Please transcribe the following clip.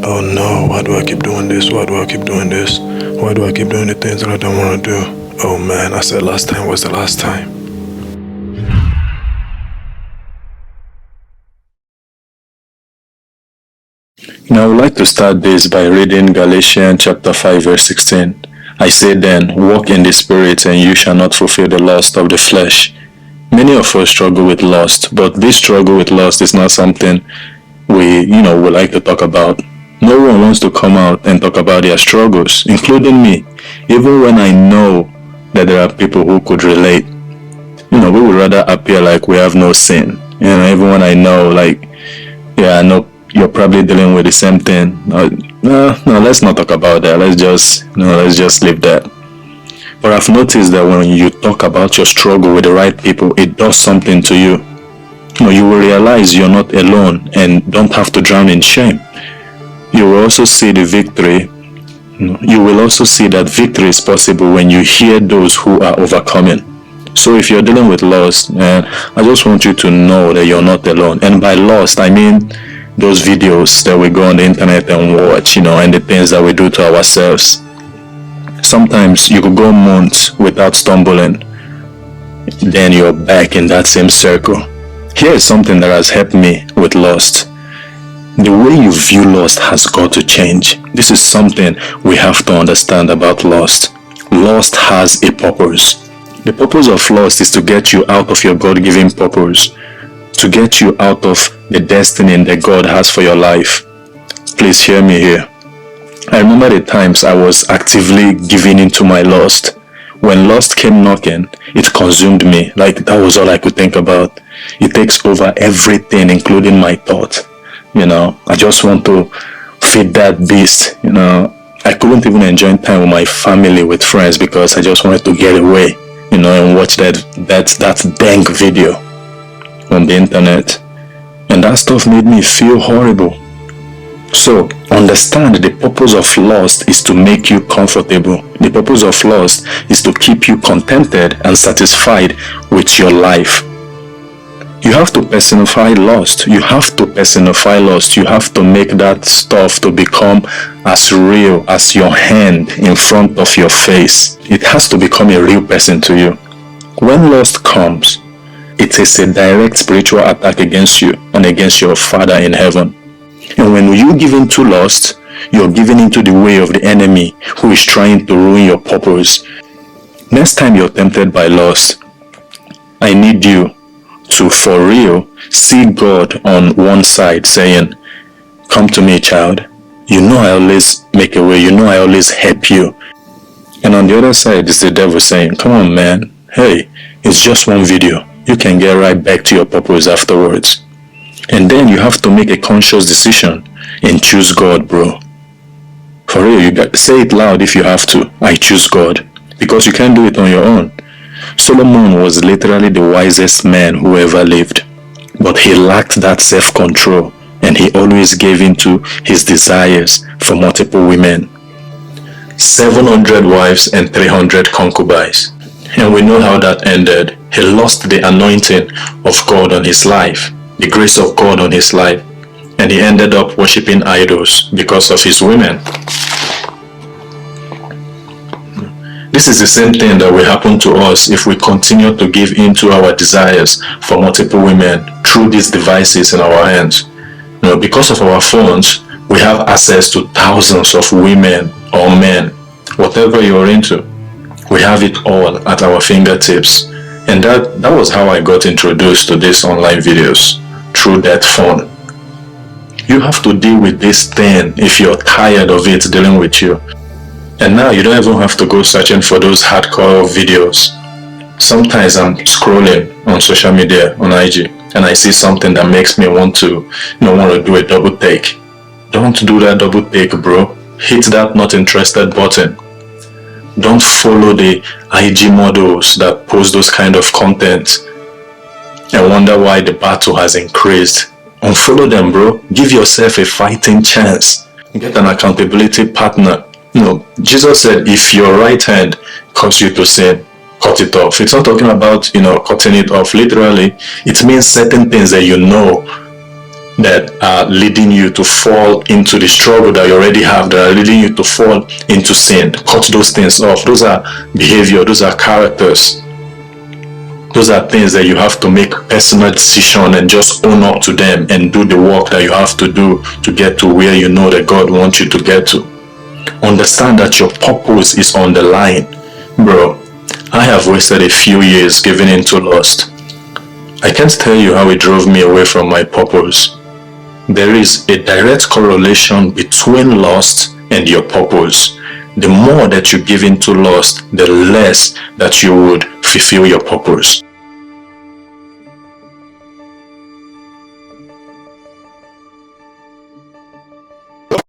Oh no, why do I keep doing this? Why do I keep doing this? Why do I keep doing the things that I don't want to do? Oh man, I said last time was the last time. Now I would like to start this by reading Galatians chapter 5 verse 16. I say then, walk in the Spirit and you shall not fulfill the lust of the flesh. Many of us struggle with lust, but this struggle with lust is not something we like to talk about. No one wants to come out and talk about their struggles, including me, even when I know that there are people who could relate. We would rather appear like we have no sin. Even when I know, I know you're probably dealing with the same thing. No, let's not talk about that. Let's just leave that. But I've noticed that when you talk about your struggle with the right people, it does something to you. You will realize you're not alone and don't have to drown in shame. You will also see the victory. You will also see that victory is possible when you hear those who are overcoming. So if you're dealing with lust, I just want you to know that you're not alone. And by lust, I mean those videos that we go on the internet and watch, and the things that we do to ourselves. Sometimes you could go months without stumbling, then you're back in that same circle. Here is something that has helped me with lust. The way you view lust has got to change. This is something we have to understand about lust. Lust has a purpose. The purpose of lust is to get you out of your God-given purpose, to get you out of the destiny that God has for your life. Please hear me here. I remember the times I was actively giving into my lust. When lust came knocking, it consumed me. That was all I could think about. It takes over everything, including my thought. I just want to feed that beast. I couldn't even enjoy time with my family, with friends, because I just wanted to get away, and watch that dank video on the internet. And that stuff made me feel horrible. So, understand the purpose of lust is to make you comfortable. The purpose of lust is to keep you contented and satisfied with your life. You have to personify lust. You have to personify lust. You have to make that stuff to become as real as your hand in front of your face. It has to become a real person to you. When lust comes, it is a direct spiritual attack against you and against your Father in heaven. And when you give in to lust, you're giving into the way of the enemy who is trying to ruin your purpose. Next time you're tempted by lust, I need you to, for real, see God on one side saying, come to me, child. I always make a way. I always help you. And on the other side is the devil saying, come on, man. Hey, it's just one video. You can get right back to your purpose afterwards. And then you have to make a conscious decision and choose God, bro. For real, you got say it loud if you have to. I choose God. Because you can't do it on your own. Solomon was literally the wisest man who ever lived. But he lacked that self-control, and he always gave in to his desires for multiple women. 700 wives and 300 concubines. And we know how that ended. He lost the anointing of God on his life, the grace of God on his life, and he ended up worshiping idols because of his women. This is the same thing that will happen to us if we continue to give in to our desires for multiple women through these devices in our hands. Because of our phones, we have access to thousands of women or men, whatever you're into. We have it all at our fingertips. And that was how I got introduced to these online videos, through that phone. You have to deal with this thing if you're tired of it dealing with you. And now you don't even have to go searching for those hardcore videos. Sometimes I'm scrolling on social media, on IG, and I see something that makes me want to do a double take. Don't do that double take, bro. Hit that not interested button. Don't follow the IG models that post those kind of content and wonder why the battle has increased. Unfollow them, bro. Give yourself a fighting chance. Get an accountability partner. Jesus said, if your right hand causes you to sin, cut it off. It's not talking about, cutting it off. Literally, it means certain things that that are leading you to fall into the struggle that you already have, that are leading you to fall into sin. Cut those things off. Those are behavior, those are characters. Those are things that you have to make personal decision and just own up to them and do the work that you have to do to get to where you know that God wants you to get to. Understand that your purpose is on the line. Bro, I have wasted a few years giving into lust. I can't tell you how it drove me away from my purpose. There is a direct correlation between lust and your purpose. The more that you give into lust, the less that you would fulfill your purpose.